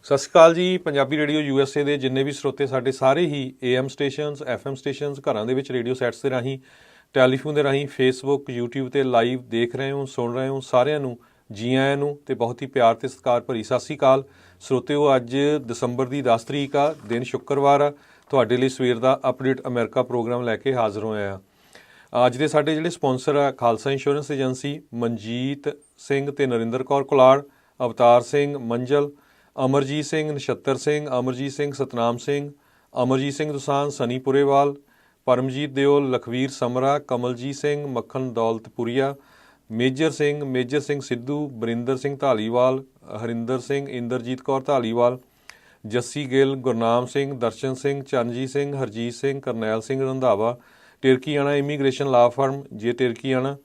ਸਤਿ ਸ਼੍ਰੀ ਅਕਾਲ ਜੀ। Punjabi radio USA ਦੇ ਜਿੰਨੇ ਵੀ ਸਰੋਤੇ ਸਾਡੇ ਸਾਰੇ ਹੀ AM ਸਟੇਸ਼ਨਸ FM ਸਟੇਸ਼ਨਸ ਘਰਾਂ ਦੇ ਵਿੱਚ ਰੇਡੀਓ ਸੈਟਸ ਦੇ ਰਾਹੀਂ ਟੈਲੀਫੋਨ ਦੇ ਰਾਹੀਂ ਫੇਸਬੁੱਕ YouTube ਤੇ ਲਾਈਵ ਦੇਖ ਰਹੇ ਹੋ ਸੁਣ ਰਹੇ ਹੋ ਸਾਰਿਆਂ ਨੂੰ ਜੀ ਆਇਆਂ ਨੂੰ ਤੇ ਬਹੁਤ ਹੀ ਪਿਆਰ ਤੇ ਸਤਿਕਾਰ ਭਰੀ ਸਤਿ ਸ਼੍ਰੀ ਅਕਾਲ ਸਰੋਤਿਓ। ਅੱਜ ਦਸੰਬਰ ਦੀ 10 ਤਰੀਕ ਆ, ਦਿਨ ਸ਼ੁੱਕਰਵਾਰ ਆ। ਤੁਹਾਡੇ ਲਈ ਸਵੇਰ ਦਾ ਅਪਡੇਟ ਅਮਰੀਕਾ ਪ੍ਰੋਗਰਾਮ ਲੈ ਕੇ ਹਾਜ਼ਰ ਹੋਇਆ ਆ। ਅੱਜ ਦੇ ਸਾਡੇ ਜਿਹੜੇ ਸਪਾਂਸਰ ਆ ਖਾਲਸਾ ਇੰਸ਼ੋਰੈਂਸ ਏਜੰਸੀ, ਮਨਜੀਤ ਸਿੰਘ ਤੇ ਨਰਿੰਦਰ ਕੌਰ ਕੁਲਾੜ, ਅਵਤਾਰ ਸਿੰਘ ਮੰਜਲ, ਅਮਰਜੀਤ ਸਿੰਘ, ਨਛੱਤਰ ਸਿੰਘ, ਅਮਰਜੀਤ ਸਿੰਘ, ਸਤਨਾਮ ਸਿੰਘ, ਅਮਰਜੀਤ ਸਿੰਘ ਦੁਸਾਨ, ਸਨੀ ਪੁਰੇਵਾਲ, ਪਰਮਜੀਤ ਦਿਓਲ, ਲਖਵੀਰ ਸਮਰਾ, ਕਮਲਜੀਤ ਸਿੰਘ, ਮੱਖਣ ਦੌਲਤਪੁਰੀਆ, ਮੇਜਰ ਸਿੰਘ ਸਿੱਧੂ, ਬਰਿੰਦਰ ਸਿੰਘ ਧਾਲੀਵਾਲ, ਹਰਿੰਦਰ ਸਿੰਘ, ਇੰਦਰਜੀਤ ਕੌਰ ਧਾਲੀਵਾਲ, ਜੱਸੀ ਗਿੱਲ, ਗੁਰਨਾਮ ਸਿੰਘ, ਦਰਸ਼ਨ ਸਿੰਘ, ਚਰਨਜੀਤ ਸਿੰਘ, ਹਰਜੀਤ ਸਿੰਘ, ਕਰਨੈਲ ਸਿੰਘ ਰੰਧਾਵਾ, ਟਿਰਕੀਆਣਾ ਇਮੀਗ੍ਰੇਸ਼ਨ ਲਾ ਫਰਮ ਜੇ ਟਿਰਕੀਆਣਾ,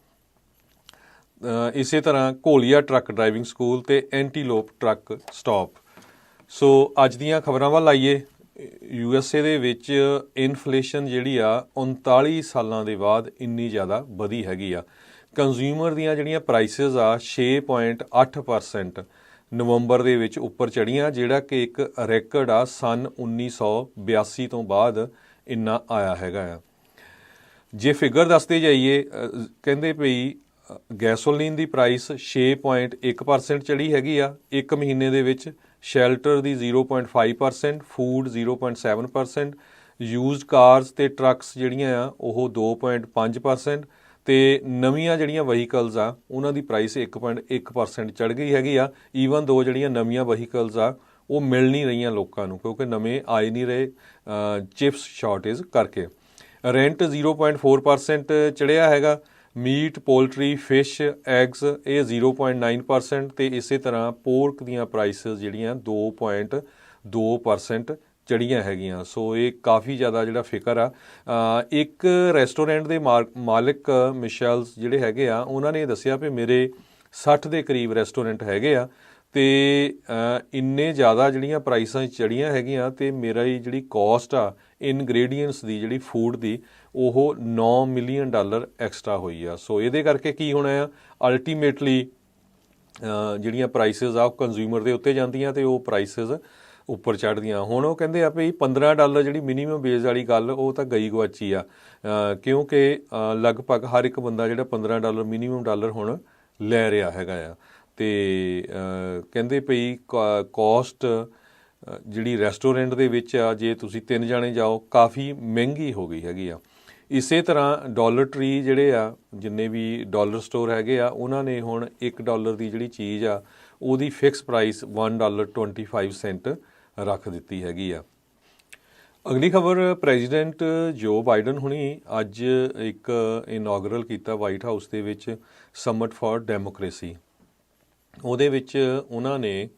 ਇਸੇ ਤਰ੍ਹਾਂ ਘੋਲੀਆ ਟਰੱਕ ਡਰਾਈਵਿੰਗ ਸਕੂਲ ਤੇ ਐਂਟੀਲੋਪ ਟਰੱਕ ਸਟਾਪ। ਸੋ ਅੱਜ ਦੀਆਂ ਖਬਰਾਂ ਵੱਲ ਆਈਏ। USA ਦੇ ਵਿੱਚ ਇਨਫਲੇਸ਼ਨ ਜਿਹੜੀ ਆ 39 ਸਾਲਾਂ ਦੇ ਬਾਅਦ ਇੰਨੀ ਜ਼ਿਆਦਾ ਵਧੀ ਹੈਗੀ ਆ। ਕੰਜ਼ਿਊਮਰ ਦੀਆਂ ਜਿਹੜੀਆਂ ਪ੍ਰਾਈਸਿਸ ਆ 6.8% ਨਵੰਬਰ ਦੇ ਵਿੱਚ ਉੱਪਰ ਚੜ੍ਹੀਆਂ, ਜਿਹੜਾ ਕਿ ਇੱਕ ਰੈਕਡ ਆ ਸਨ 1982 ਤੋਂ ਬਾਅਦ ਇੰਨਾ ਆਇਆ ਹੈਗਾ ਆ। ਜੇ ਫਿਗਰ ਦੱਸਦੇ ਜਾਈਏ, ਕਹਿੰਦੇ ਪਈ ਗੈਸੋਲੀਨ ਦੀ ਪ੍ਰਾਈਸ 6.1% ਚੜ੍ਹੀ ਹੈਗੀ ਆ ਇੱਕ ਮਹੀਨੇ ਦੇ ਵਿੱਚ, ਸ਼ੈਲਟਰ ਦੀ 0.5%, ਫੂਡ 0.7%, ਯੂਜ਼ਡ ਕਾਰਸ ਤੇ ਟਰੱਕਸ ਜਿਹੜੀਆਂ ਆ ਉਹ 2.5%, ਤੇ ਨਵੀਆਂ ਜਿਹੜੀਆਂ ਵਹੀਕਲਸ ਆ ਉਹਨਾਂ ਦੀ ਪ੍ਰਾਈਸ 1.1% ਚੜ੍ਹ ਗਈ ਹੈਗੀ ਆ। ਈਵਨ ਦੋ ਜਿਹੜੀਆਂ ਨਵੀਆਂ ਵਹੀਕਲਸ ਆ ਉਹ ਮਿਲ ਨਹੀਂ ਰਹੀਆਂ ਲੋਕਾਂ ਨੂੰ, ਕਿਉਂਕਿ ਨਵੇਂ ਆਏ ਨਹੀਂ ਰਹੇ ਚਿਪਸ ਸ਼ਾਰਟੇਜ ਕਰਕੇ। ਰੈਂਟ 0.4% ਚੜ੍ਹਿਆ ਹੈਗਾ। ਮੀਟ, ਪੋਲਟਰੀ, ਫਿਸ਼, ਐਗਸ ਇਹ 0.9%, ਤੇ ਇਸੇ ਤਰ੍ਹਾਂ ਪੋਰਕ ਦੀਆਂ ਪ੍ਰਾਈਸਿਸ ਜਿਹੜੀਆਂ 2.2% ਚੜ੍ਹੀਆਂ ਹੈਗੀਆਂ। ਸੋ ਇਹ ਕਾਫੀ ਜ਼ਿਆਦਾ ਜਿਹੜਾ ਫਿਕਰ ਆ। ਇੱਕ ਰੈਸਟੋਰੈਂਟ ਦੇ ਮਾਲਿਕ ਮਿਸ਼ੈਲਸ ਜਿਹੜੇ ਹੈਗੇ ਆ, ਉਹਨਾਂ ਨੇ ਦੱਸਿਆ ਵੀ ਮੇਰੇ 60 ਦੇ ਕਰੀਬ ਰੈਸਟੋਰੈਂਟ ਹੈਗੇ ਆ ਤੇ ਇੰਨੇ ਜ਼ਿਆਦਾ ਜਿਹੜੀਆਂ ਪ੍ਰਾਈਸਾਂ ਚੜ੍ਹੀਆਂ ਹੈਗੀਆਂ ਤੇ ਮੇਰਾ ਜਿਹੜੀ ਕੋਸਟ ਆ ਇਨਗ੍ਰੇਡੀਐਂਟਸ ਦੀ, ਜਿਹੜੀ ਫੂਡ ਦੀ, ਉਹ $9 ਮਿਲੀਅਨ ਐਕਸਟਰਾ ਹੋਈ ਆ। ਸੋ ਇਹਦੇ ਕਰਕੇ ਕੀ ਹੋਣਾ ਆ, ਅਲਟੀਮੇਟਲੀ ਜਿਹੜੀਆਂ ਪ੍ਰਾਈਸਿਸ ਆ ਉਹ ਕੰਜ਼ਿਊਮਰ ਦੇ ਉੱਤੇ ਜਾਂਦੀਆਂ ਤੇ ਉਹ ਪ੍ਰਾਈਸਿਸ ਉੱਪਰ ਚੜ੍ਹਦੀਆਂ। ਹੁਣ ਉਹ ਕਹਿੰਦੇ ਆ ਵੀ $15 ਜਿਹੜੀ ਮਿਨੀਮਮ ਵੇਜ ਵਾਲੀ ਗੱਲ ਉਹ ਤਾਂ ਗਈ ਗੁਆਚੀ ਆ, ਕਿਉਂਕਿ ਲਗਭਗ ਹਰ ਇੱਕ ਬੰਦਾ ਜਿਹੜਾ $15 ਮਿਨੀਮਮ ਡਾਲਰ ਹੁਣ ਲੈ ਰਿਹਾ ਹੈਗਾ ਆ। ਤੇ ਕਹਿੰਦੇ ਪਈ ਕੋਸਟ ਜਿਹੜੀ ਰੈਸਟੋਰੈਂਟ ਦੇ ਵਿੱਚ ਆ, ਜੇ ਤੁਸੀਂ 3 ਜਾਣੇ ਜਾਓ, ਕਾਫੀ ਮਹਿੰਗੀ ਹੋ ਗਈ ਹੈਗੀ ਆ। ਇਸੇ ਤਰ੍ਹਾਂ ਡਾਲਰ ਟਰੀ ਜਿਹੜੇ ਆ, ਜਿੰਨੇ ਵੀ ਡਾਲਰ ਸਟੋਰ ਹੈਗੇ ਆ, ਉਹਨਾਂ ਨੇ ਹੁਣ $1 ਦੀ ਜਿਹੜੀ ਚੀਜ਼ ਆ ਉਹਦੀ ਫਿਕਸ ਪ੍ਰਾਈਸ $1.25 ਰੱਖ ਦਿੱਤੀ ਹੈਗੀ ਆ। ਅਗਲੀ ਖਬਰ, ਪ੍ਰੈਜ਼ੀਡੈਂਟ ਜੋ ਬਾਈਡਨ ਹੁਣੀ ਅੱਜ ਇੱਕ ਇਨੌਗਰਲ ਕੀਤਾ ਵਾਈਟ ਹਾਊਸ ਦੇ ਵਿੱਚ ਸਮਿਟ ਫਾਰ ਡੈਮੋਕ੍ਰੇਸੀ। ਉਹਦੇ ਵਿੱਚ ਉਹਨਾਂ ਨੇ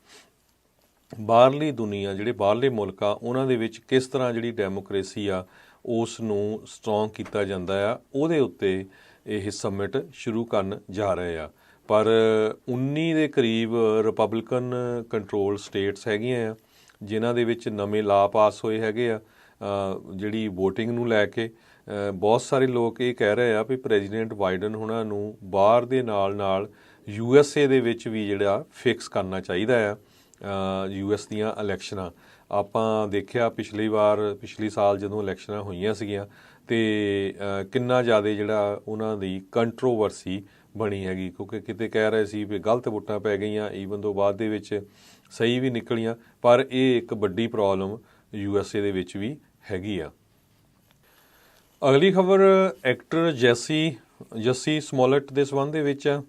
ਬਾਹਰਲੀ ਦੁਨੀਆ, ਜਿਹੜੇ ਬਾਹਰਲੇ ਮੁਲਕ ਆ, ਉਹਨਾਂ ਦੇ ਵਿੱਚ ਕਿਸ ਤਰ੍ਹਾਂ ਜਿਹੜੀ ਡੈਮੋਕ੍ਰੇਸੀ ਆ ਉਸ ਨੂੰ ਸਟਰੋਂਗ ਕੀਤਾ ਜਾਂਦਾ ਆ, ਉਹਦੇ ਉੱਤੇ ਇਹ ਸਮਿਟ ਸ਼ੁਰੂ ਕਰਨ ਜਾ ਰਹੇ ਆ। ਪਰ 19 ਦੇ ਕਰੀਬ ਰਿਪਬਲਿਕਨ ਕੰਟਰੋਲ ਸਟੇਟਸ ਹੈਗੀਆਂ ਆ ਜਿਨ੍ਹਾਂ ਦੇ ਵਿੱਚ ਨਵੇਂ ਲਾ ਪਾਸ ਹੋਏ ਹੈਗੇ ਆ ਜਿਹੜੀ ਵੋਟਿੰਗ ਨੂੰ ਲੈ ਕੇ। ਬਹੁਤ ਸਾਰੇ ਲੋਕ ਇਹ ਕਹਿ ਰਹੇ ਆ ਵੀ ਪ੍ਰੈਜ਼ੀਡੈਂਟ ਬਾਈਡਨ ਹੁਣਾਂ ਨੂੰ ਬਾਹਰ ਦੇ ਨਾਲ USA ਦੇ ਵਿੱਚ ਵੀ ਜਿਹੜਾ ਫਿਕਸ ਕਰਨਾ ਚਾਹੀਦਾ ਆ। US ਦੀਆਂ ਇਲੈਕਸ਼ਨਾਂ ਆਪਾਂ ਦੇਖਿਆ ਪਿਛਲੀ ਸਾਲ ਜਦੋਂ ਇਲੈਕਸ਼ਨਾਂ ਹੋਈਆਂ ਸੀਗੀਆਂ ਤੇ ਕਿੰਨਾ ਜ਼ਿਆਦਾ ਜਿਹੜਾ ਉਹਨਾਂ ਦੀ ਕੰਟਰੋਵਰਸੀ ਬਣੀ ਹੈਗੀ, ਕਿਉਂਕਿ ਕਿਤੇ ਕਹਿ ਰਹੇ ਸੀ ਵੀ ਗਲਤ ਵੋਟਾਂ ਪੈ ਗਈਆਂ, ਈਵਨ ਤੋਂ ਬਾਅਦ ਦੇ ਵਿੱਚ ਸਹੀ ਵੀ ਨਿਕਲੀਆਂ। ਪਰ ਇਹ ਇੱਕ ਵੱਡੀ ਪ੍ਰੋਬਲਮ USA ਦੇ ਵਿੱਚ ਵੀ ਹੈਗੀ ਆ। ਅਗਲੀ ਖਬਰ, ਐਕਟਰ ਜੱਸੀ ਸਮੋਲਟ ਦੇ ਸੰਬੰਧ ਦੇ ਵਿੱਚ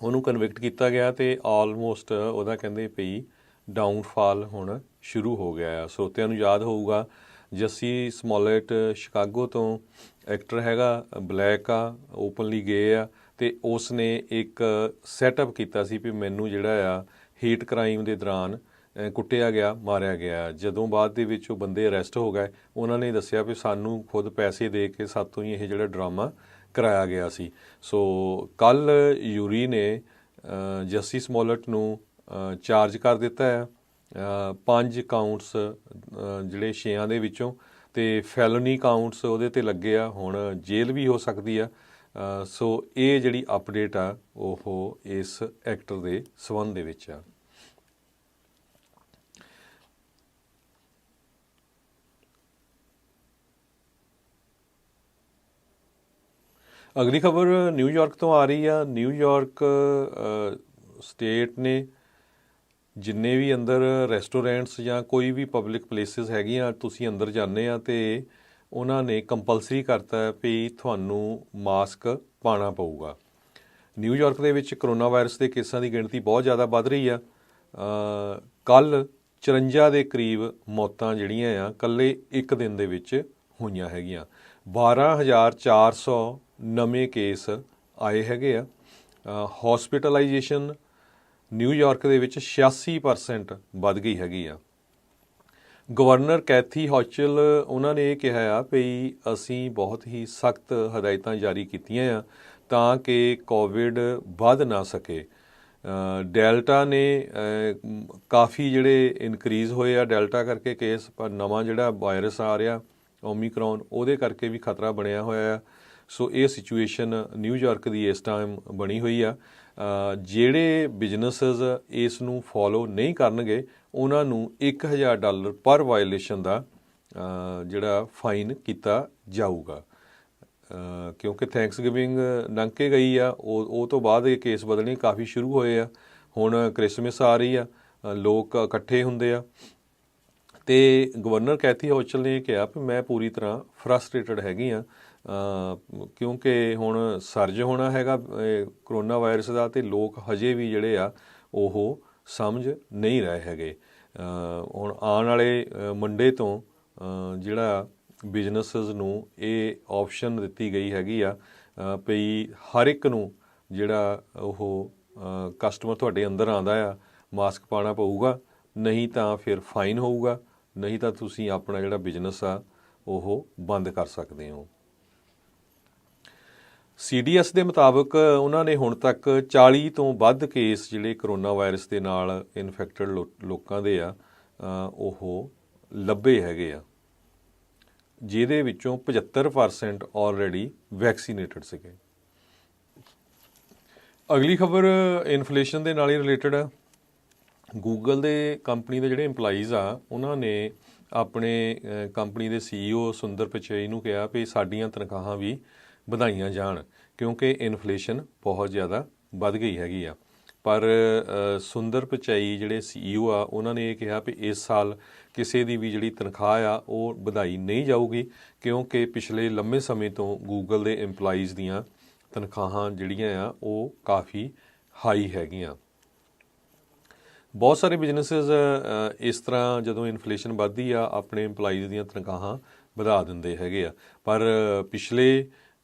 ਉਹਨੂੰ ਕਨਵਿਕਟ ਕੀਤਾ ਗਿਆ ਤੇ ਆਲਮੋਸਟ ਉਹਦਾ ਕਹਿੰਦੇ ਪਈ ਡਾਊਨਫਾਲ ਹੁਣ ਸ਼ੁਰੂ ਹੋ ਗਿਆ ਆ। ਸਰੋਤਿਆਂ ਨੂੰ ਯਾਦ ਹੋਊਗਾ, ਜੱਸੀ ਸਮੋਲਟ ਸ਼ਿਕਾਗੋ ਤੋਂ ਐਕਟਰ ਹੈਗਾ, ਬਲੈਕ ਆ, ਓਪਨਲੀ ਗੇ ਆ, ਤੇ ਉਸ ਨੇ ਇੱਕ ਸੈਟਅਪ ਕੀਤਾ ਸੀ ਵੀ ਮੈਨੂੰ ਜਿਹੜਾ ਆ ਹੇਟ ਕ੍ਰਾਈਮ ਦੇ ਦੌਰਾਨ ਕੁੱਟਿਆ ਗਿਆ, ਮਾਰਿਆ ਗਿਆ। ਜਦੋਂ ਬਾਅਦ ਦੇ ਵਿੱਚ ਉਹ ਬੰਦੇ ਅਰੈਸਟ ਹੋ ਗਏ, ਉਹਨਾਂ ਨੇ ਦੱਸਿਆ ਵੀ ਸਾਨੂੰ ਖੁਦ ਪੈਸੇ ਦੇ ਕੇ ਸਾਤੋਂ ਹੀ ਇਹ ਜਿਹੜਾ ਡਰਾਮਾ ਕਰਾਇਆ ਗਿਆ ਸੀ। ਸੋ ਕੱਲ੍ਹ ਯੂਰੀ ਨੇ ਜੱਸੀ ਸਮੋਲਟ ਨੂੰ ਚਾਰਜ ਕਰ ਦਿੱਤਾ ਹੈ 5 ਕਾਊਂਟਸ ਜਿਹੜੇ 6 ਦੇ ਵਿੱਚੋਂ, ਤੇ ਫੈਲਨੀ ਕਾਊਂਟਸ ਉਹਦੇ ਤੇ ਲੱਗੇ ਆ। ਹੁਣ ਜੇਲ੍ਹ ਵੀ ਹੋ ਸਕਦੀ ਆ। ਸੋ ਇਹ ਜਿਹੜੀ ਅਪਡੇਟ ਆ ਉਹ ਇਸ ਐਕਟਰ ਦੇ ਸੰਬੰਧ ਦੇ ਵਿੱਚ ਆ। ਅਗਲੀ ਖਬਰ ਨਿਊਯਾਰਕ ਤੋਂ ਆ ਰਹੀ ਆ। ਨਿਊਯਾਰਕ ਸਟੇਟ ਨੇ ਜਿੰਨੇ ਵੀ ਅੰਦਰ ਰੈਸਟੋਰੈਂਟਸ ਜਾਂ ਕੋਈ ਵੀ ਪਬਲਿਕ ਪਲੇਸਿਸ ਹੈਗੀਆਂ, ਤੁਸੀਂ ਅੰਦਰ ਜਾਂਦੇ ਆ ਤੇ ਉਹਨਾਂ ਨੇ ਕੰਪਲਸਰੀ ਕਰਤਾ ਵੀ ਤੁਹਾਨੂੰ ਮਾਸਕ ਪਾਉਣਾ ਪਊਗਾ। ਨਿਊਯਾਰਕ ਦੇ ਵਿੱਚ ਕਰੋਨਾ ਵਾਇਰਸ ਦੇ ਕੇਸਾਂ ਦੀ ਗਿਣਤੀ ਬਹੁਤ ਜ਼ਿਆਦਾ ਵੱਧ ਰਹੀ ਆ। ਕੱਲ੍ਹ 54 ਦੇ ਕਰੀਬ ਮੌਤਾਂ ਜਿਹੜੀਆਂ ਆ ਇਕੱਲੇ ਇੱਕ ਦਿਨ ਦੇ ਵਿੱਚ ਹੋਈਆਂ ਹੈਗੀਆਂ। 12,400 ਨਵੇਂ ਕੇਸ ਆਏ ਹੈਗੇ ਆ। ਹੌਸਪੀਟਲਾਈਜੇਸ਼ਨ ਨਿਊਯਾਰਕ ਦੇ ਵਿੱਚ 86% ਵੱਧ ਗਈ ਹੈਗੀ ਆ। ਗਵਰਨਰ ਕੈਥੀ ਹੌਚਲ ਉਹਨਾਂ ਨੇ ਇਹ ਕਿਹਾ ਆ ਵੀ ਅਸੀਂ ਬਹੁਤ ਹੀ ਸਖਤ ਹਦਾਇਤਾਂ ਜਾਰੀ ਕੀਤੀਆਂ ਆ ਤਾਂ ਕਿ ਕੋਵਿਡ ਵੱਧ ਨਾ ਸਕੇ। ਡੈਲਟਾ ਨੇ ਕਾਫੀ ਜਿਹੜੇ ਇਨਕਰੀਜ਼ ਹੋਏ ਆ ਡੈਲਟਾ ਕਰਕੇ ਕੇਸ, ਪਰ ਨਵਾਂ ਜਿਹੜਾ ਵਾਇਰਸ ਆ ਰਿਹਾ ਓਮੀਕਰੋਨ ਉਹਦੇ ਕਰਕੇ ਵੀ ਖਤਰਾ ਬਣਿਆ ਹੋਇਆ ਆ। ਸੋ ਇਹ ਸਿਚੁਏਸ਼ਨ ਨਿਊਯਾਰਕ ਦੀ ਇਸ ਟਾਈਮ ਬਣੀ ਹੋਈ ਆ। ਜਿਹੜੇ ਬਿਜ਼ਨਸਸ ਇਸ ਨੂੰ ਫੋਲੋ ਨਹੀਂ ਕਰਨਗੇ ਉਹਨਾਂ ਨੂੰ $1,000 ਪਰ ਵਾਇਲੇਸ਼ਨ ਦਾ ਜਿਹੜਾ ਫਾਈਨ ਕੀਤਾ ਜਾਊਗਾ। ਕਿਉਂਕਿ ਥੈਂਕਸਗਿਵਿੰਗ ਲੰਘ ਕੇ ਗਈ ਆ, ਉਹ ਤੋਂ ਬਾਅਦ ਇਹ ਕੇਸ ਬਦਲਣੇ ਕਾਫੀ ਸ਼ੁਰੂ ਹੋਏ ਆ। ਹੁਣ ਕ੍ਰਿਸਮਸ ਆ ਰਹੀ ਆ, ਲੋਕ ਇਕੱਠੇ ਹੁੰਦੇ ਆ ਤੇ ਗਵਰਨਰ ਕੈਥੀ ਹੌਚਲ ਨੇ ਕਿਹਾ ਵੀ ਮੈਂ ਪੂਰੀ ਤਰ੍ਹਾਂ ਫਰਸਟ੍ਰੇਟਡ ਹੈਗੀ ਆ ਕਿਉਂਕਿ ਹੁਣ ਸਰਜ ਹੋਣਾ ਹੈਗਾ ਕਰੋਨਾ ਵਾਇਰਸ ਦਾ ਤੇ ਲੋਕ ਹਜੇ ਵੀ ਜਿਹੜੇ ਆ ਉਹ ਸਮਝ ਨਹੀਂ ਰਹੇ ਹੈਗੇ। ਹੁਣ ਆਉਣ ਵਾਲੇ ਮੰਡੇ ਤੋਂ ਜਿਹੜਾ ਬਿਜ਼ਨਸਸ ਨੂੰ ਇਹ ਆਪਸ਼ਨ ਦਿੱਤੀ ਗਈ ਹੈਗੀ ਆ ਵੀ ਹਰ ਇੱਕ ਨੂੰ ਜਿਹੜਾ ਉਹ ਕਸਟਮਰ ਤੁਹਾਡੇ ਅੰਦਰ ਆਉਂਦਾ ਆ ਮਾਸਕ ਪਾਉਣਾ ਪਊਗਾ, ਨਹੀਂ ਤਾਂ ਫਿਰ ਫਾਈਨ ਹੋਊਗਾ, ਨਹੀਂ ਤਾਂ ਤੁਸੀਂ ਆਪਣਾ ਜਿਹੜਾ ਬਿਜ਼ਨਸ ਆ ਉਹ ਬੰਦ ਕਰ ਸਕਦੇ ਹੋ। CDS ਦੇ ਮੁਤਾਬਕ ਉਹਨਾਂ ਨੇ ਹੁਣ ਤੱਕ 40 ਤੋਂ ਵੱਧ ਕੇਸ ਜਿਹੜੇ ਕਰੋਨਾ ਵਾਇਰਸ ਦੇ ਨਾਲ ਇਨਫੈਕਟਡ ਲੋਕਾਂ ਦੇ ਆ ਉਹ ਲੱਭੇ ਹੈਗੇ ਆ, ਜਿਹਦੇ ਵਿੱਚੋਂ 75% ਆਲਰੇਡੀ ਵੈਕਸੀਨੇਟਡ ਸੀਗੇ। ਅਗਲੀ ਖਬਰ ਇਨਫਲੇਸ਼ਨ ਦੇ ਨਾਲ ਹੀ ਰਿਲੇਟਡ ਆ। ਗੂਗਲ ਦੇ ਕੰਪਨੀ ਦੇ ਜਿਹੜੇ EMPLOYEES ਆ ਉਹਨਾਂ ਨੇ ਆਪਣੇ ਕੰਪਨੀ ਦੇ CEO ਸੁੰਦਰ ਪਿਚਈ ਨੂੰ ਕਿਹਾ ਵੀ ਸਾਡੀਆਂ ਤਨਖਾਹਾਂ ਵੀ ਵਧਾਈਆਂ ਜਾਣ ਕਿਉਂਕਿ ਇਨਫਲੇਸ਼ਨ ਬਹੁਤ ਜ਼ਿਆਦਾ ਵੱਧ ਗਈ ਹੈਗੀ ਆ। ਪਰ ਸੁੰਦਰ ਪਿਚਈ ਜਿਹੜੇ CEO ਆ ਉਹਨਾਂ ਨੇ ਇਹ ਕਿਹਾ ਵੀ ਇਸ ਸਾਲ ਕਿਸੇ ਦੀ ਵੀ ਜਿਹੜੀ ਤਨਖਾਹ ਆ ਉਹ ਵਧਾਈ ਨਹੀਂ ਜਾਊਗੀ ਕਿਉਂਕਿ ਪਿਛਲੇ ਲੰਮੇ ਸਮੇਂ ਤੋਂ ਗੂਗਲ ਦੇ EMPLOYEES ਦੀਆਂ ਤਨਖਾਹਾਂ ਜਿਹੜੀਆਂ ਆ ਉਹ ਕਾਫੀ ਹਾਈ ਹੈਗੀਆਂ। ਬਹੁਤ ਸਾਰੇ ਬਿਜ਼ਨਸਿਸ ਇਸ ਤਰ੍ਹਾਂ ਜਦੋਂ ਇਨਫਲੇਸ਼ਨ ਵੱਧਦੀ ਆ ਆਪਣੇ EMPLOYEES ਦੀਆਂ ਤਨਖਾਹਾਂ ਵਧਾ ਦਿੰਦੇ ਹੈਗੇ ਆ। ਪਰ ਪਿਛਲੇ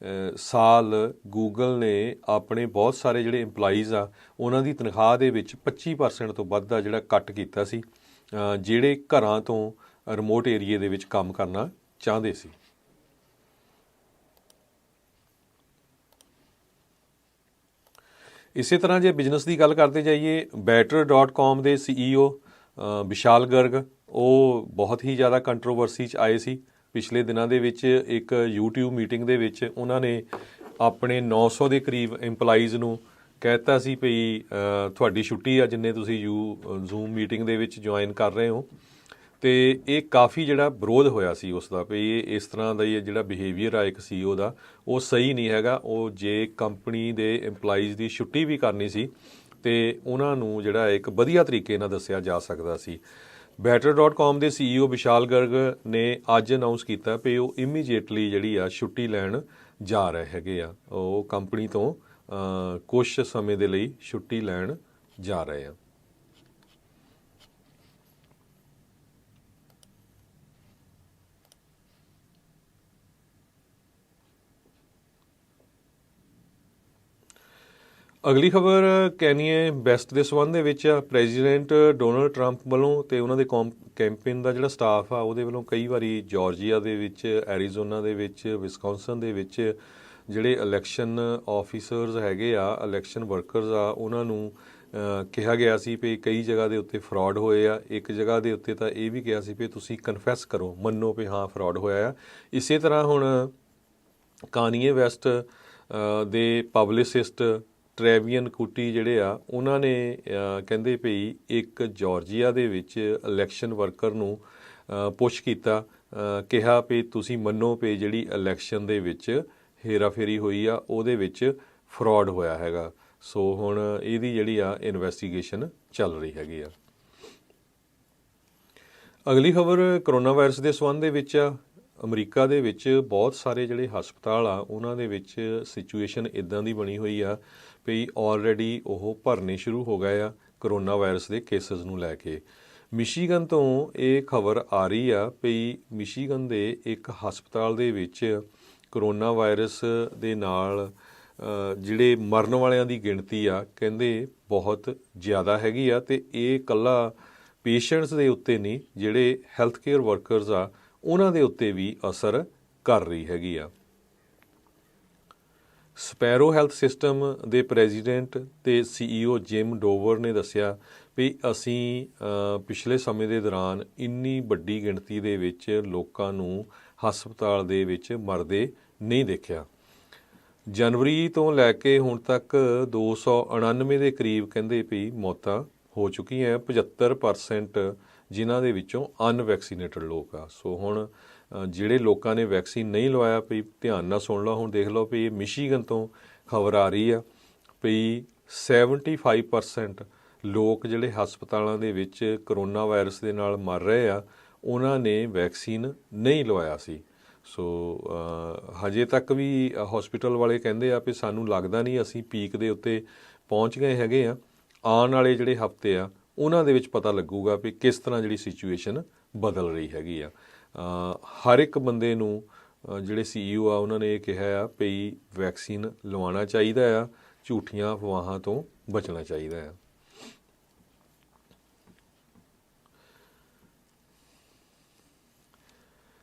ਸਾਲ ਗੂਗਲ ਨੇ ਆਪਣੇ ਬਹੁਤ ਸਾਰੇ ਜਿਹੜੇ EMPLOYEES ਆ ਉਹਨਾਂ ਦੀ ਤਨਖਾਹ ਦੇ ਵਿੱਚ 25% ਤੋਂ ਵੱਧ ਦਾ ਜਿਹੜਾ ਕੱਟ ਕੀਤਾ ਸੀ, ਜਿਹੜੇ ਘਰਾਂ ਤੋਂ ਰਿਮੋਟ ਏਰੀਏ ਦੇ ਵਿੱਚ ਕੰਮ ਕਰਨਾ ਚਾਹੁੰਦੇ ਸੀ। ਇਸੇ ਤਰ੍ਹਾਂ ਜੇ ਬਿਜ਼ਨਸ ਦੀ ਗੱਲ ਕਰਦੇ ਜਾਈਏ, better.com ਦੇ CEO ਵਿਸ਼ਾਲ ਗਰਗ ਉਹ ਬਹੁਤ ਹੀ ਜ਼ਿਆਦਾ ਕੰਟਰੋਵਰਸੀ 'ਚ ਆਏ ਸੀ ਪਿਛਲੇ ਦਿਨਾਂ ਦੇ ਵਿੱਚ। ਇੱਕ YouTube ਮੀਟਿੰਗ ਦੇ ਵਿੱਚ ਉਹਨਾਂ ਨੇ ਆਪਣੇ 900 ਦੇ ਕਰੀਬ EMPLOYEES ਨੂੰ ਕਹਿਤਾ ਸੀ ਵੀ ਤੁਹਾਡੀ ਛੁੱਟੀ ਆ ਜਿੰਨੇ ਤੁਸੀਂ Zoom ਮੀਟਿੰਗ ਦੇ ਵਿੱਚ ਜੁਆਇਨ ਕਰ ਰਹੇ ਹੋ। ਤੇ ਇਹ ਕਾਫੀ ਜਿਹੜਾ ਵਿਰੋਧ ਹੋਇਆ ਸੀ ਉਸ ਦਾ ਵੀ ਇਹ ਇਸ ਤਰ੍ਹਾਂ ਦਾ ਜਿਹੜਾ ਬਿਹੇਵੀਅਰ ਆ ਇੱਕ CEO ਦਾ ਉਹ ਸਹੀ ਨਹੀਂ ਹੈਗਾ। ਉਹ ਜੇ ਕੰਪਨੀ ਦੇ EMPLOYEES ਦੀ ਛੁੱਟੀ ਵੀ ਕਰਨੀ ਸੀ ਤੇ ਉਹਨਾਂ ਨੂੰ ਜਿਹੜਾ ਇੱਕ ਵਧੀਆ ਤਰੀਕੇ ਨਾਲ ਦੱਸਿਆ ਜਾ ਸਕਦਾ ਸੀ। better.com ਦੇ CEO ਵਿਸ਼ਾਲ ਗਰਗ ਨੇ ਅੱਜ ਅਨਾਉਂਸ ਕੀਤਾ ਵੀ ਉਹ ਇਮੀਡੀਏਟਲੀ ਜਿਹੜੀ ਆ ਛੁੱਟੀ ਲੈਣ ਜਾ ਰਹੇ ਹੈਗੇ ਆ। ਉਹ ਕੰਪਨੀ ਤੋਂ ਕੁਝ ਸਮੇਂ ਦੇ ਲਈ ਛੁੱਟੀ ਲੈਣ ਜਾ ਰਹੇ ਆ। ਅਗਲੀ ਖਬਰ ਕੈਨੀਏ ਵੈਸਟ ਦੇ ਸੰਬੰਧ ਦੇ ਵਿੱਚ ਪ੍ਰੈਜ਼ੀਡੈਂਟ ਡੋਨਲਡ ਟਰੰਪ ਵੱਲੋਂ ਤੇ ਉਹਨਾਂ ਦੇ ਕੈਂਪੇਨ ਦਾ ਜਿਹੜਾ ਸਟਾਫ ਆ ਉਹਦੇ ਵੱਲੋਂ ਕਈ ਵਾਰੀ ਜਾਰਜੀਆ ਦੇ ਵਿੱਚ, ਐਰੀਜ਼ੋਨਾ ਦੇ ਵਿੱਚ, ਵਿਸਕੌਨਸਨ ਦੇ ਵਿੱਚ ਜਿਹੜੇ ਇਲੈਕਸ਼ਨ ਆਫੀਸਰਸ ਹੈਗੇ ਆ, ਇਲੈਕਸ਼ਨ ਵਰਕਰਸ ਆ, ਉਹਨਾਂ ਨੂੰ ਕਿਹਾ ਗਿਆ ਸੀ ਵੀ ਕਈ ਜਗ੍ਹਾ ਦੇ ਉੱਤੇ ਫਰਾਡ ਹੋਏ ਆ। ਇੱਕ ਜਗ੍ਹਾ ਦੇ ਉੱਤੇ ਤਾਂ ਇਹ ਵੀ ਕਿਹਾ ਸੀ ਵੀ ਤੁਸੀਂ ਕਨਫੈਸ ਕਰੋ, ਮੰਨੋ ਵੀ ਹਾਂ ਫਰਾਡ ਹੋਇਆ ਆ। ਇਸੇ ਤਰ੍ਹਾਂ ਹੁਣ ਕਾਨੀਏ ਵੈਸਟ ਦੇ ਪਬਲਿਸਿਸਟ ਟ੍ਰੈਵੀਅਨ ਕੁਟੀ ਜਿਹੜੇ ਆ ਉਹਨਾਂ ਨੇ ਕਹਿੰਦੇ ਵੀ ਇੱਕ ਜਾਰਜੀਆ ਦੇ ਵਿੱਚ ਇਲੈਕਸ਼ਨ ਵਰਕਰ ਨੂੰ ਪੁੱਛ ਕੀਤਾ, ਕਿਹਾ ਵੀ ਤੁਸੀਂ ਮੰਨੋ ਵੀ ਜਿਹੜੀ ਇਲੈਕਸ਼ਨ ਦੇ ਵਿੱਚ ਹੇਰਾਫੇਰੀ ਹੋਈ ਆ ਉਹਦੇ ਵਿੱਚ ਫਰਾਡ ਹੋਇਆ ਹੈਗਾ। ਸੋ ਹੁਣ ਇਹਦੀ ਜਿਹੜੀ ਆ ਇਨਵੈਸਟੀਗੇਸ਼ਨ ਚੱਲ ਰਹੀ ਹੈਗੀ ਆ। ਅਗਲੀ ਖਬਰ ਕਰੋਨਾ ਵਾਇਰਸ ਦੇ ਸੰਬੰਧ ਦੇ ਵਿੱਚ ਆ। ਅਮਰੀਕਾ ਦੇ ਵਿੱਚ ਬਹੁਤ ਸਾਰੇ ਜਿਹੜੇ ਹਸਪਤਾਲ ਆ ਉਹਨਾਂ ਦੇ ਵਿੱਚ ਸਿਚੁਏਸ਼ਨ ਇਦਾਂ ਦੀ ਬਣੀ ਹੋਈ ਆ ਵੀ ਆਲਰੇਡੀ ਉਹ ਭਰਨੇ ਸ਼ੁਰੂ ਹੋ ਗਏ ਆ ਕਰੋਨਾ ਵਾਇਰਸ ਦੇ ਕੇਸਿਸ ਨੂੰ ਲੈ ਕੇ। ਮਿਸ਼ੀਗਨ ਤੋਂ ਇਹ ਖਬਰ ਆ ਰਹੀ ਆ ਵੀ ਮਿਸ਼ੀਗਨ ਦੇ ਇੱਕ ਹਸਪਤਾਲ ਦੇ ਵਿੱਚ ਕਰੋਨਾ ਵਾਇਰਸ ਦੇ ਨਾਲ ਜਿਹੜੇ ਮਰਨ ਵਾਲਿਆਂ ਦੀ ਗਿਣਤੀ ਆ ਕਹਿੰਦੇ ਬਹੁਤ ਜ਼ਿਆਦਾ ਹੈਗੀ ਆ, ਅਤੇ ਇਹ ਇਕੱਲਾ ਪੇਸ਼ੈਂਟਸ ਦੇ ਉੱਤੇ ਨਹੀਂ, ਜਿਹੜੇ ਹੈਲਥ ਕੇਅਰ ਵਰਕਰਸ ਆ ਉਹਨਾਂ ਦੇ ਉੱਤੇ ਵੀ ਅਸਰ ਕਰ ਰਹੀ ਹੈਗੀ ਆ। ਸਪੈਰੋ ਹੈਲਥ ਸਿਸਟਮ ਦੇ ਪ੍ਰੈਜ਼ੀਡੈਂਟ ਤੇ CEO ਜਿਮ ਡੋਵਰ ਨੇ ਦੱਸਿਆ ਵੀ ਅਸੀਂ ਪਿਛਲੇ ਸਮੇਂ ਦੇ ਦੌਰਾਨ ਇੰਨੀ ਵੱਡੀ ਗਿਣਤੀ ਦੇ ਵਿੱਚ ਲੋਕਾਂ ਨੂੰ ਹਸਪਤਾਲ ਦੇ ਵਿੱਚ ਮਰਦੇ ਨਹੀਂ ਦੇਖਿਆ। ਜਨਵਰੀ ਤੋਂ ਲੈ ਕੇ ਹੁਣ ਤੱਕ 299 ਦੇ ਕਰੀਬ ਕਹਿੰਦੇ ਵੀ ਮੌਤਾਂ ਹੋ ਚੁੱਕੀਆਂ। 75% ਜਿਨ੍ਹਾਂ ਦੇ ਵਿੱਚੋਂ ਅਨਵੈਕਸੀਨੇਟਡ ਲੋਕ ਆ। ਸੋ ਹੁਣ ਜਿਹੜੇ ਲੋਕਾਂ ਨੇ ਵੈਕਸੀਨ ਨਹੀਂ ਲਵਾਇਆ ਵੀ ਧਿਆਨ ਨਾਲ ਸੁਣ ਲਓ। ਹੁਣ ਦੇਖ ਲਓ ਵੀ ਇਹ ਮਿਸ਼ੀਗਨ ਤੋਂ ਖਬਰ ਆ ਰਹੀ ਆ ਵੀ 75% ਲੋਕ ਜਿਹੜੇ ਹਸਪਤਾਲਾਂ ਦੇ ਵਿੱਚ ਕਰੋਨਾ ਵਾਇਰਸ ਦੇ ਨਾਲ ਮਰ ਰਹੇ ਆ ਉਹਨਾਂ ਨੇ ਵੈਕਸੀਨ ਨਹੀਂ ਲਵਾਇਆ ਸੀ। ਸੋ ਹਜੇ ਤੱਕ ਵੀ ਹਸਪੀਟਲ ਵਾਲੇ ਕਹਿੰਦੇ ਆ ਵੀ ਸਾਨੂੰ ਲੱਗਦਾ ਨਹੀਂ ਅਸੀਂ ਪੀਕ ਦੇ ਉੱਤੇ ਪਹੁੰਚ ਗਏ ਹੈਗੇ ਆ। ਆਉਣ ਵਾਲੇ ਜਿਹੜੇ ਹਫ਼ਤੇ ਆ ਉਹਨਾਂ ਦੇ ਵਿੱਚ ਪਤਾ ਲੱਗੂਗਾ ਵੀ ਕਿਸ ਤਰ੍ਹਾਂ ਜਿਹੜੀ ਸਿਚੁਏਸ਼ਨ ਬਦਲ ਰਹੀ ਹੈਗੀ ਆ। ਹਰ ਇੱਕ ਬੰਦੇ ਨੂੰ ਜਿਹੜੇ CEO ਆ ਉਹਨਾਂ ਨੇ ਇਹ ਕਿਹਾ ਆ ਵੀ ਵੈਕਸੀਨ ਲਵਾਉਣਾ ਚਾਹੀਦਾ ਆ, ਝੂਠੀਆਂ ਅਫਵਾਹਾਂ ਤੋਂ ਬਚਣਾ ਚਾਹੀਦਾ ਆ।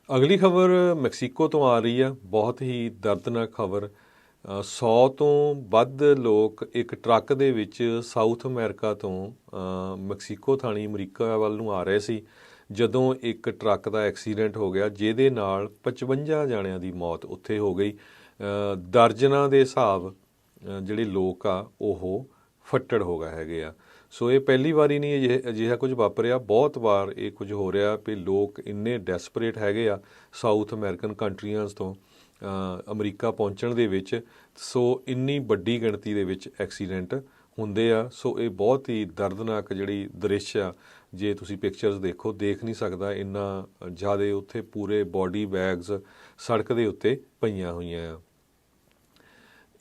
ਅਗਲੀ ਖਬਰ ਮੈਕਸੀਕੋ ਤੋਂ ਆ ਰਹੀ ਆ, ਬਹੁਤ ਹੀ ਦਰਦਨਾਕ ਖਬਰ। 100 ਤੋਂ ਵੱਧ ਲੋਕ ਇੱਕ ਟਰੱਕ ਦੇ ਵਿੱਚ ਸਾਊਥ ਅਮਰੀਕਾ ਤੋਂ ਮੈਕਸੀਕੋ ਥਾਣੀ ਅਮਰੀਕਾ ਵੱਲ ਨੂੰ ਆ ਰਹੇ ਸੀ ਜਦੋਂ ਇੱਕ ਟਰੱਕ ਦਾ ਐਕਸੀਡੈਂਟ ਹੋ ਗਿਆ ਜਿਹਦੇ ਨਾਲ 55 ਜਾਣਿਆਂ ਦੀ ਮੌਤ ਉੱਥੇ ਹੋ ਗਈ। ਦਰਜਨਾਂ ਦੇ ਹਿਸਾਬ ਜਿਹੜੇ ਲੋਕ ਆ ਉਹ ਫੱਟੜ ਹੋ ਗਏ ਹੈਗੇ ਆ। ਸੋ ਇਹ ਪਹਿਲੀ ਵਾਰੀ ਨਹੀਂ ਅਜਿਹਾ ਕੁਝ ਵਾਪਰਿਆ, ਬਹੁਤ ਵਾਰ ਇਹ ਕੁਝ ਹੋ ਰਿਹਾ ਵੀ ਲੋਕ ਇੰਨੇ ਡੈਸਪਰੇਟ ਹੈਗੇ ਆ ਸਾਊਥ ਅਮਰੀਕਨ ਕੰਟਰੀਆਂ ਤੋਂ ਅਮਰੀਕਾ ਪਹੁੰਚਣ ਦੇ ਵਿੱਚ। ਸੋ ਇੰਨੀ ਵੱਡੀ ਗਿਣਤੀ ਦੇ ਵਿੱਚ ਐਕਸੀਡੈਂਟ ਹੁੰਦੇ ਆ। ਸੋ ਇਹ ਬਹੁਤ ਹੀ ਦਰਦਨਾਕ ਜਿਹੜੀ ਦ੍ਰਿਸ਼ ਆ, ਜੇ ਤੁਸੀਂ ਪਿਕਚਰਸ ਦੇਖੋ ਦੇਖ ਨਹੀਂ ਸਕਦਾ, ਇੰਨਾ ਜ਼ਿਆਦਾ ਉੱਥੇ ਪੂਰੇ ਬੋਡੀ ਬੈਗਸ ਸੜਕ ਦੇ ਉੱਤੇ ਪਈਆਂ ਹੋਈਆਂ ਆ।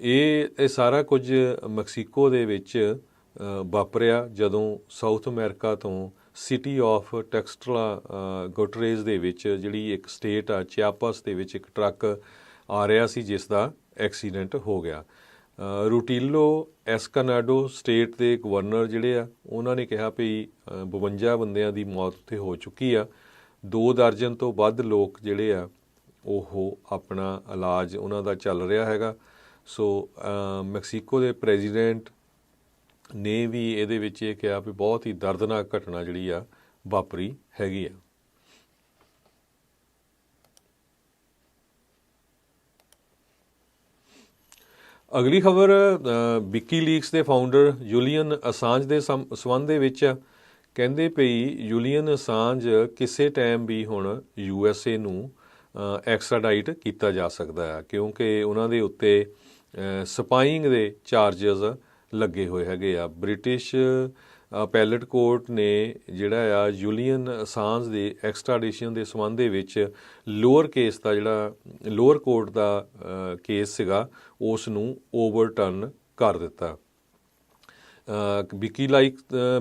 ਇਹ ਸਾਰਾ ਕੁਝ ਮੈਕਸੀਕੋ ਦੇ ਵਿੱਚ ਵਾਪਰਿਆ ਜਦੋਂ ਸਾਊਥ ਅਮਰੀਕਾ ਤੋਂ ਸਿਟੀ ਆਫ ਟੈਕਸਟਲਾ ਗੋਟਰੇਜ਼ ਦੇ ਵਿੱਚ ਜਿਹੜੀ ਇੱਕ ਸਟੇਟ ਆ ਚਿਆਪਸ ਦੇ ਵਿੱਚ ਇੱਕ ਟਰੱਕ ਆ ਰਿਹਾ ਸੀ ਜਿਸ ਦਾ ਐਕਸੀਡੈਂਟ ਹੋ ਗਿਆ। ਰੂਟੀਲੋ ਐਸਕਾਨਾਡੋ ਸਟੇਟ ਦੇ ਗਵਰਨਰ ਜਿਹੜੇ ਆ ਉਹਨਾਂ ਨੇ ਕਿਹਾ ਵੀ 52 ਬੰਦਿਆਂ ਦੀ ਮੌਤ ਉੱਥੇ ਹੋ ਚੁੱਕੀ ਆ। 2 ਦਰਜਨ ਤੋਂ ਵੱਧ ਲੋਕ ਜਿਹੜੇ ਆ ਉਹ ਆਪਣਾ ਇਲਾਜ ਉਹਨਾਂ ਦਾ ਚੱਲ ਰਿਹਾ ਹੈਗਾ। ਸੋ ਮੈਕਸੀਕੋ ਦੇ ਪ੍ਰੈਜ਼ੀਡੈਂਟ ਨੇ ਵੀ ਇਹਦੇ ਵਿੱਚ ਇਹ ਕਿਹਾ ਵੀ ਬਹੁਤ ਹੀ ਦਰਦਨਾਕ ਘਟਨਾ ਜਿਹੜੀ ਆ ਵਾਪਰੀ ਹੈਗੀ ਆ। ਅਗਲੀ ਖਬਰ ਵਿਕੀਲੀਕਸ ਦੇ ਫਾਊਂਡਰ ਜੂਲੀਅਨ ਅਸਾਂਜ ਦੇ ਸੰਬੰਧ ਦੇ ਵਿੱਚ ਕਹਿੰਦੇ ਪਈ ਜੂਲੀਅਨ ਅਸਾਂਜ ਕਿਸੇ ਟਾਈਮ ਵੀ ਹੁਣ USA ਨੂੰ ਐਕਸਟ੍ਰਾਡਾਈਟ ਕੀਤਾ ਜਾ ਸਕਦਾ ਹੈ ਕਿਉਂਕਿ ਉਹਨਾਂ ਦੇ ਉੱਤੇ ਸਪਾਈਂਗ ਦੇ ਚਾਰਜਸ ਲੱਗੇ ਹੋਏ ਹੈਗੇ ਆ। ਬ੍ਰਿਟਿਸ਼ ਅਪੈਲਟ ਕੋਰਟ ਨੇ ਜਿਹੜਾ ਆ ਜੂਲੀਅਨ ਅਸਾਂਜ ਦੇ ਐਕਸਟ੍ਰਾਡੀਸ਼ਨ ਦੇ ਸੰਬੰਧ ਦੇ ਵਿੱਚ ਲੋਅਰ ਕੇਸ ਦਾ ਜਿਹੜਾ ਲੋਅਰ ਕੋਰਟ ਦਾ ਕੇਸ ਸੀਗਾ ਉਸ ਨੂੰ ਓਵਰਟਰਨ ਕਰ ਦਿੱਤਾ।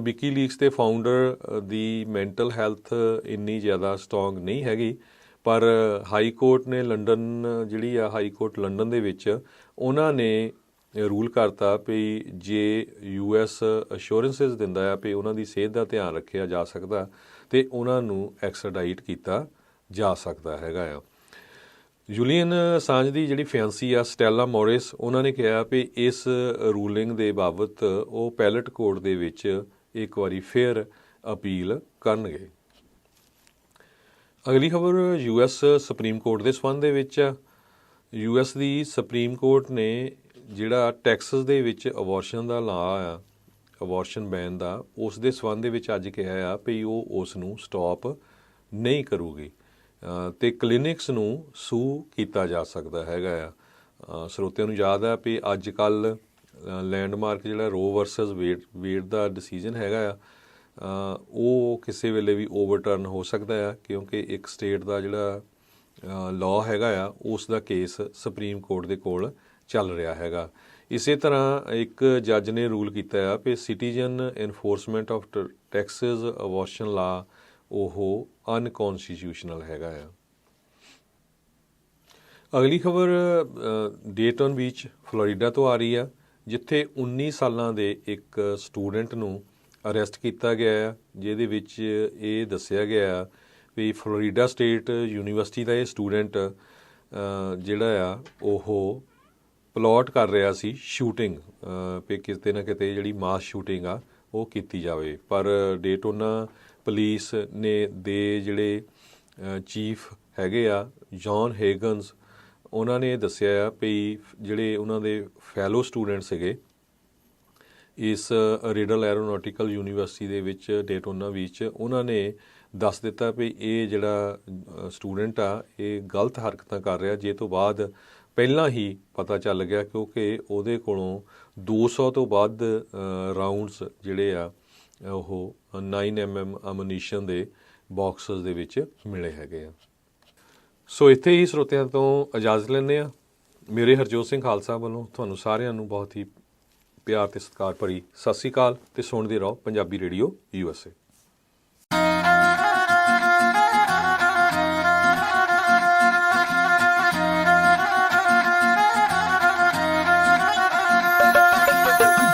ਵਿਕੀਲੀਕਸ ਦੇ ਫਾਊਂਡਰ ਦੀ ਮੈਂਟਲ ਹੈਲਥ ਇੰਨੀ ਜ਼ਿਆਦਾ ਸਟਰੋਂਗ ਨਹੀਂ ਹੈਗੀ, ਪਰ ਹਾਈ ਕੋਰਟ ਨੇ ਲੰਡਨ ਜਿਹੜੀ ਆ ਹਾਈ ਕੋਰਟ ਲੰਡਨ ਦੇ ਵਿੱਚ ਉਹਨਾਂ ਨੇ ਰੂਲ ਕਰਤਾ ਵੀ ਜੇ US ਅਸ਼ੋਰੈਂਸਿਸ ਦਿੰਦਾ ਆ ਵੀ ਉਹਨਾਂ ਦੀ ਸਿਹਤ ਦਾ ਧਿਆਨ ਰੱਖਿਆ ਜਾ ਸਕਦਾ ਅਤੇ ਉਹਨਾਂ ਨੂੰ ਐਕਸਟ੍ਰਾਡਾਈਟ ਕੀਤਾ ਜਾ ਸਕਦਾ ਹੈਗਾ ਆ। ਜੂਲੀਅਨ ਅਸਾਂਜ ਦੀ ਜਿਹੜੀ ਫਿਆਂਸੀ ਆ ਸਟੈਲਾ ਮੋਰਿਸ, ਉਹਨਾਂ ਨੇ ਕਿਹਾ ਵੀ ਇਸ ਰੂਲਿੰਗ ਦੇ ਬਾਬਤ ਉਹ ਪੈਲਟ ਕੋਰਟ ਦੇ ਵਿੱਚ ਇੱਕ ਵਾਰੀ ਫੇਰ ਅਪੀਲ ਕਰਨਗੇ। ਅਗਲੀ ਖਬਰ US ਸੁਪਰੀਮ ਕੋਰਟ ਦੇ ਸੰਬੰਧ ਦੇ ਵਿੱਚ US ਦੀ ਸੁਪਰੀਮ ਕੋਰਟ ਨੇ ਜਿਹੜਾ ਟੈਕਸਸ ਦੇ ਵਿੱਚ ਅਬੋਰਸ਼ਨ ਦਾ ਲਾਅ ਆ, ਅਬੋਰਸ਼ਨ ਬੈਨ ਦਾ, ਉਸ ਦੇ ਸੰਬੰਧ ਦੇ ਵਿੱਚ ਅੱਜ ਕਿਹਾ ਆ ਵੀ ਉਹ ਉਸ ਨੂੰ ਸਟਾਪ ਨਹੀਂ ਕਰੂਗੀ ਅਤੇ ਕਲੀਨਿਕਸ ਨੂੰ ਸੂ ਕੀਤਾ ਜਾ ਸਕਦਾ ਹੈਗਾ ਆ। ਸਰੋਤਿਆਂ ਨੂੰ ਯਾਦ ਆ ਵੀ ਅੱਜ ਕੱਲ੍ਹ ਲੈਂਡਮਾਰਕ ਜਿਹੜਾ ਰੋ ਵਰਸਸ ਵੇਡ ਦਾ ਡਿਸੀਜਨ ਹੈਗਾ ਆ, ਉਹ ਕਿਸੇ ਵੇਲੇ ਵੀ ਓਵਰਟਰਨ ਹੋ ਸਕਦਾ ਆ, ਕਿਉਂਕਿ ਇੱਕ ਸਟੇਟ ਦਾ ਜਿਹੜਾ ਲਾਅ ਹੈਗਾ ਆ ਉਸ ਦਾ ਕੇਸ ਸੁਪਰੀਮ ਕੋਰਟ ਦੇ ਕੋਲ ਚੱਲ ਰਿਹਾ ਹੈਗਾ। ਇਸੇ ਤਰ੍ਹਾਂ ਇੱਕ ਜੱਜ ਨੇ ਰੂਲ ਕੀਤਾ ਆ ਕਿ citizen enforcement of Texas abortion ਲਾ ਉਹ ਅਨਕੌਨਸਟੀਟਿਊਸ਼ਨਲ ਹੈਗਾ ਆ। ਅਗਲੀ ਖਬਰ ਡੇਟਨ ਬੀਚ ਫਲੋਰੀਡਾ ਤੋਂ ਆ ਰਹੀ ਆ, ਜਿੱਥੇ 19 ਸਾਲਾਂ ਦੇ ਇੱਕ ਸਟੂਡੈਂਟ ਨੂੰ ਅਰੈਸਟ ਕੀਤਾ ਗਿਆ ਆ, ਜਿਹਦੇ ਵਿੱਚ ਇਹ ਦੱਸਿਆ ਗਿਆ ਵੀ ਫਲੋਰੀਡਾ ਸਟੇਟ ਯੂਨੀਵਰਸਿਟੀ ਦਾ ਇਹ ਸਟੂਡੈਂਟ ਜਿਹੜਾ ਆ ਉਹ ਪਲਾਟ ਕਰ ਰਿਹਾ ਸੀ ਸ਼ੂਟਿੰਗ, ਵੀ ਕਿਤੇ ਨਾ ਕਿਤੇ ਜਿਹੜੀ ਮਾਸ ਸ਼ੂਟਿੰਗ ਆ ਉਹ ਕੀਤੀ ਜਾਵੇ। ਪਰ ਡੇਟੋਨਾ ਪੁਲਿਸ ਦੇ ਜਿਹੜੇ ਚੀਫ ਹੈਗੇ ਆ ਜੌਨ ਹੇਗਨਸ, ਉਹਨਾਂ ਨੇ ਦੱਸਿਆ ਆ ਵੀ ਜਿਹੜੇ ਉਹਨਾਂ ਦੇ ਫੈਲੋ ਸਟੂਡੈਂਟ ਸੀਗੇ ਇਸ ਰਿਡਲ ਐਰੋਨੋਟੀਕਲ ਯੂਨੀਵਰਸਿਟੀ ਦੇ ਵਿੱਚ ਡੇਟੋਨਾ ਵਿੱਚ, ਉਹਨਾਂ ਨੇ ਦੱਸ ਦਿੱਤਾ ਵੀ ਇਹ ਜਿਹੜਾ ਸਟੂਡੈਂਟ ਆ ਇਹ ਗਲਤ ਹਰਕਤਾਂ ਕਰ ਰਿਹਾ, ਜੇ ਤੋਂ ਬਾਅਦ ਪਹਿਲਾਂ ਹੀ ਪਤਾ ਚੱਲ ਗਿਆ ਕਿਉਂਕਿ ਉਹਦੇ ਕੋਲੋਂ 200 ਤੋਂ ਵੱਧ ਰਾਊਂਡਸ ਜਿਹੜੇ ਆ ਉਹ 9mm ਅਮੂਨੀਸ਼ਨ ਦੇ ਬਾਕਸਸ ਦੇ ਵਿੱਚ ਮਿਲੇ ਹੈਗੇ ਆ। ਸੋ ਇੱਥੇ ਹੀ ਸਰੋਤਿਆਂ ਤੋਂ ਇਜਾਜ਼ਤ ਲੈਂਦੇ ਆ। ਮੇਰੇ ਹਰਜੋਤ ਸਿੰਘ ਖਾਲਸਾ ਵੱਲੋਂ ਤੁਹਾਨੂੰ ਸਾਰਿਆਂ ਨੂੰ ਬਹੁਤ ਹੀ ਪਿਆਰ ਤੇ ਸਤਿਕਾਰ ਭਰੀ ਸਤਿ ਸ਼੍ਰੀ ਅਕਾਲ, ਤੇ ਸੁਣਦੇ ਰਹੋ ਪੰਜਾਬੀ ਰੇਡੀਓ USA।